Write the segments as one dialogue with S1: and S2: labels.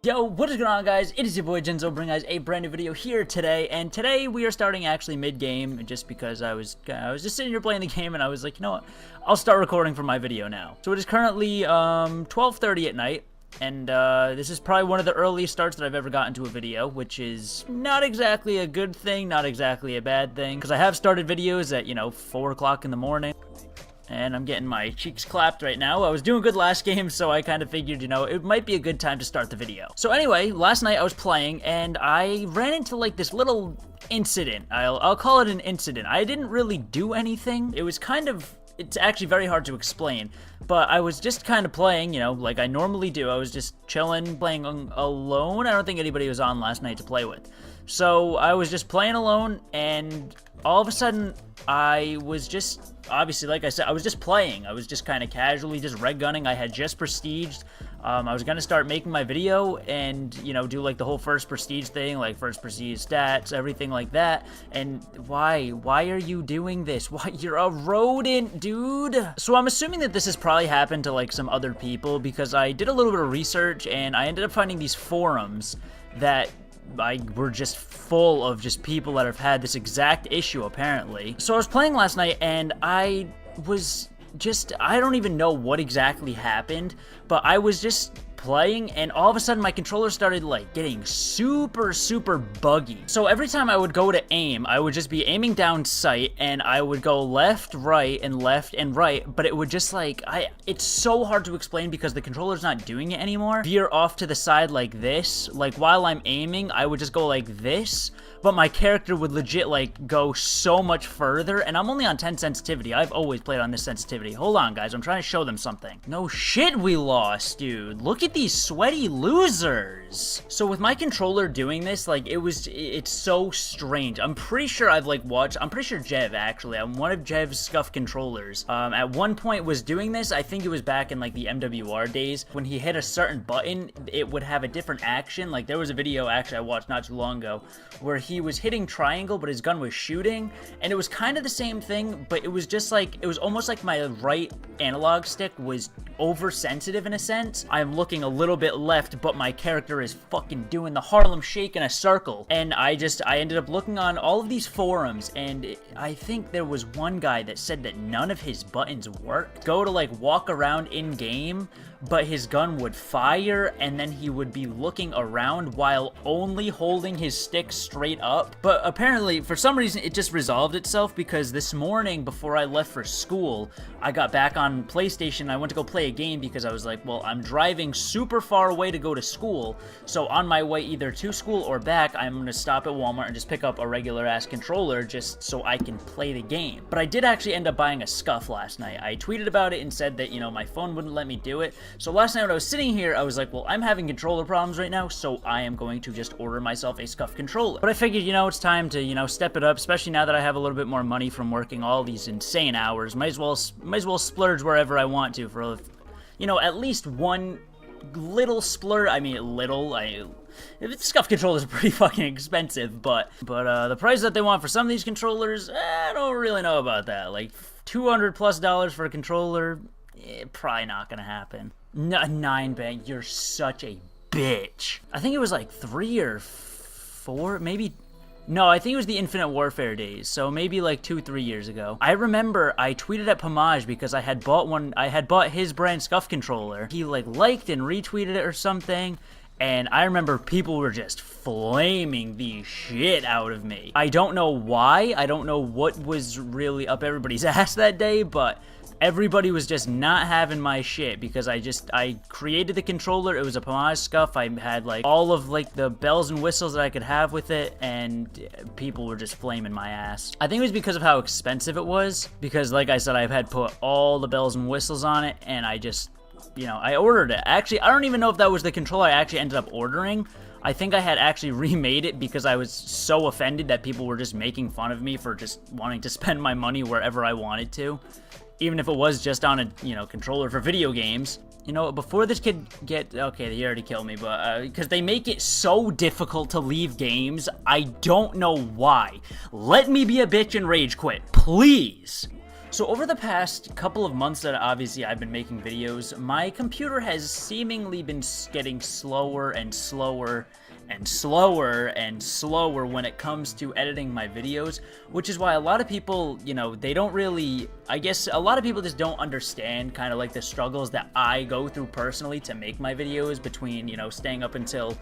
S1: Yo, what is going on, guys? It is your boy Jinzle bringing guys a brand new video here today, and today we are starting actually mid-game just because I was just sitting here playing the game and I was like, you know what, I'll start recording for my video now. So it is currently 12:30 at night, and this is probably one of the earliest starts that I've ever gotten to a video, which is not exactly a good thing, not exactly a bad thing, because I have started videos at, you know, 4 o'clock in the morning. And I'm getting my cheeks clapped right now. I was doing good last game, so I kind of figured, you know, it might be a good time to start the video. So anyway, last night I was playing, and I ran into, like, this little incident. I'll call it an incident. I didn't really do anything. It was kind of... It's actually very hard to explain, but I was just kind of playing, you know, like I normally do. I was just chilling, playing alone. I don't think anybody was on last night to play with. So I was just playing alone, and all of a sudden, I was just, obviously, like I said, I was just playing. I was just kind of casually just red gunning. I had just prestiged. I was going to start making my video and, you know, do like the whole first prestige thing, like first prestige stats, everything like that. And why are you doing this? Why? You're a rodent, dude. So I'm assuming that this has probably happened to like some other people, because I did a little bit of research and I ended up finding these forums that were just full of just people that have had this exact issue, apparently. So I was playing last night, and I was just, I don't even know what exactly happened, but I was just playing, and all of a sudden my controller started like getting super buggy. So every time I would go to aim, I would just be aiming down sight, and I would go left and right, but it would just like, it's so hard to explain because the controller's not doing it anymore. Veer off to the side like this, like while I'm aiming, I would just go like this, but my character would legit like go so much further, and I'm only on 10 sensitivity. I've always played on this sensitivity. Hold on, guys, I'm trying to show them something. No shit, we lost, dude. Look at these sweaty losers. So with my controller doing this, like, it's so strange. I'm pretty sure I've like watched, I'm pretty sure Jev, actually, on one of Jev's scuff controllers, at one point was doing this. I think it was back in like the MWR days. When he hit a certain button, it would have a different action. Like, there was a video actually I watched not too long ago where he was hitting triangle, but his gun was shooting, and it was kind of the same thing, but it was just like, it was almost like my right analog stick was oversensitive in a sense. I'm looking a little bit left, but my character is fucking doing the Harlem Shake in a circle. And I ended up looking on all of these forums, and I think there was one guy that said that none of his buttons worked. Go to like walk around in game, but his gun would fire, and then he would be looking around while only holding his stick straight up. But apparently, for some reason, it just resolved itself, because this morning, before I left for school, I got back on PlayStation. I went to go play a game because I was like, well, I'm driving super far away to go to school, so on my way either to school or back, I'm going to stop at Walmart and just pick up a regular-ass controller just so I can play the game. But I did actually end up buying a scuff last night. I tweeted about it and said that, you know, my phone wouldn't let me do it. So last night when I was sitting here, I was like, well, I'm having controller problems right now, so I am going to just order myself a scuff controller. But I figured, you know, it's time to, you know, step it up, especially now that I have a little bit more money from working all these insane hours. Might as well splurge wherever I want to for, you know, at least one little splurge. I mean, scuff controllers are pretty fucking expensive, but the price that they want for some of these controllers, I don't really know about that. Like $200+ for a controller, probably not gonna happen. 9 bank, you're such a bitch. I think it was like 3 or 4, maybe. No, I think it was the Infinite Warfare days, so maybe like 2-3 years ago. I remember I tweeted at Pomage because I had bought his brand scuff controller. He like liked and retweeted it or something, and I remember people were just flaming the shit out of me. I don't know why, I don't know what was really up everybody's ass that day, but everybody was just not having my shit because I created the controller. It was a Pomage scuff. I had like all of like the bells and whistles that I could have with it, and people were just flaming my ass. I think it was because of how expensive it was, because like I said, I've had put all the bells and whistles on it, and I just, you know, I ordered it. Actually, I don't even know if that was the controller I actually ended up ordering. I think I had actually remade it because I was so offended that people were just making fun of me for just wanting to spend my money wherever I wanted to. Even if it was just on a, you know, controller for video games. You know, before this kid okay, he already killed me, but, because they make it so difficult to leave games, I don't know why. Let me be a bitch and rage quit, please. So over the past couple of months that obviously I've been making videos, my computer has seemingly been getting slower and slower and slower and slower when it comes to editing my videos, which is why a lot of people, you know, they don't really, I guess a lot of people just don't understand kind of like the struggles that I go through personally to make my videos, between, you know, staying up until,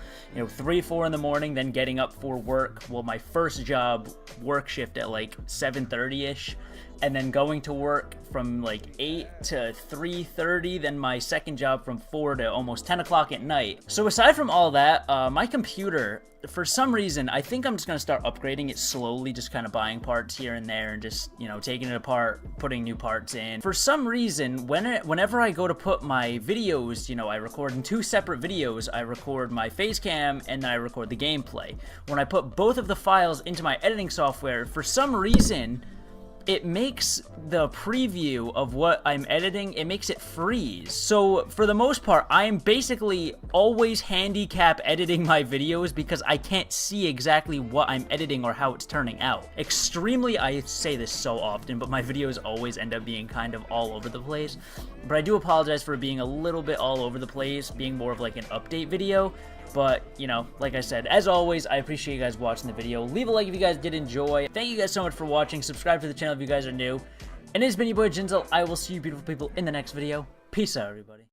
S1: 3, 4 in the morning, then getting up for work. Well, my first job, work shift at like 7:30ish, and then going to work from like 8 to 3:30, then my second job from 4 to almost 10 o'clock at night. So aside from all that, my computer, for some reason, I think I'm just going to start upgrading it slowly, just kind of buying parts here and there and just, taking it apart, putting new parts in. For some reason, whenever I go to put my videos, I record in 2 separate videos. I record my face cam and then I record the gameplay. When I put both of the files into my editing software, for some reason, it makes the preview of what I'm editing, it makes it freeze. So for the most part, I'm basically always handicap editing my videos because I can't see exactly what I'm editing or how it's turning out. I say this so often, but my videos always end up being kind of all over the place. But I do apologize for being a little bit all over the place, being more of like an update video. But, like I said, as always, I appreciate you guys watching the video. Leave a like if you guys did enjoy. Thank you guys so much for watching. Subscribe to the channel if you guys are new. And it's been your boy Jinzle. I will see you beautiful people in the next video. Peace out, everybody.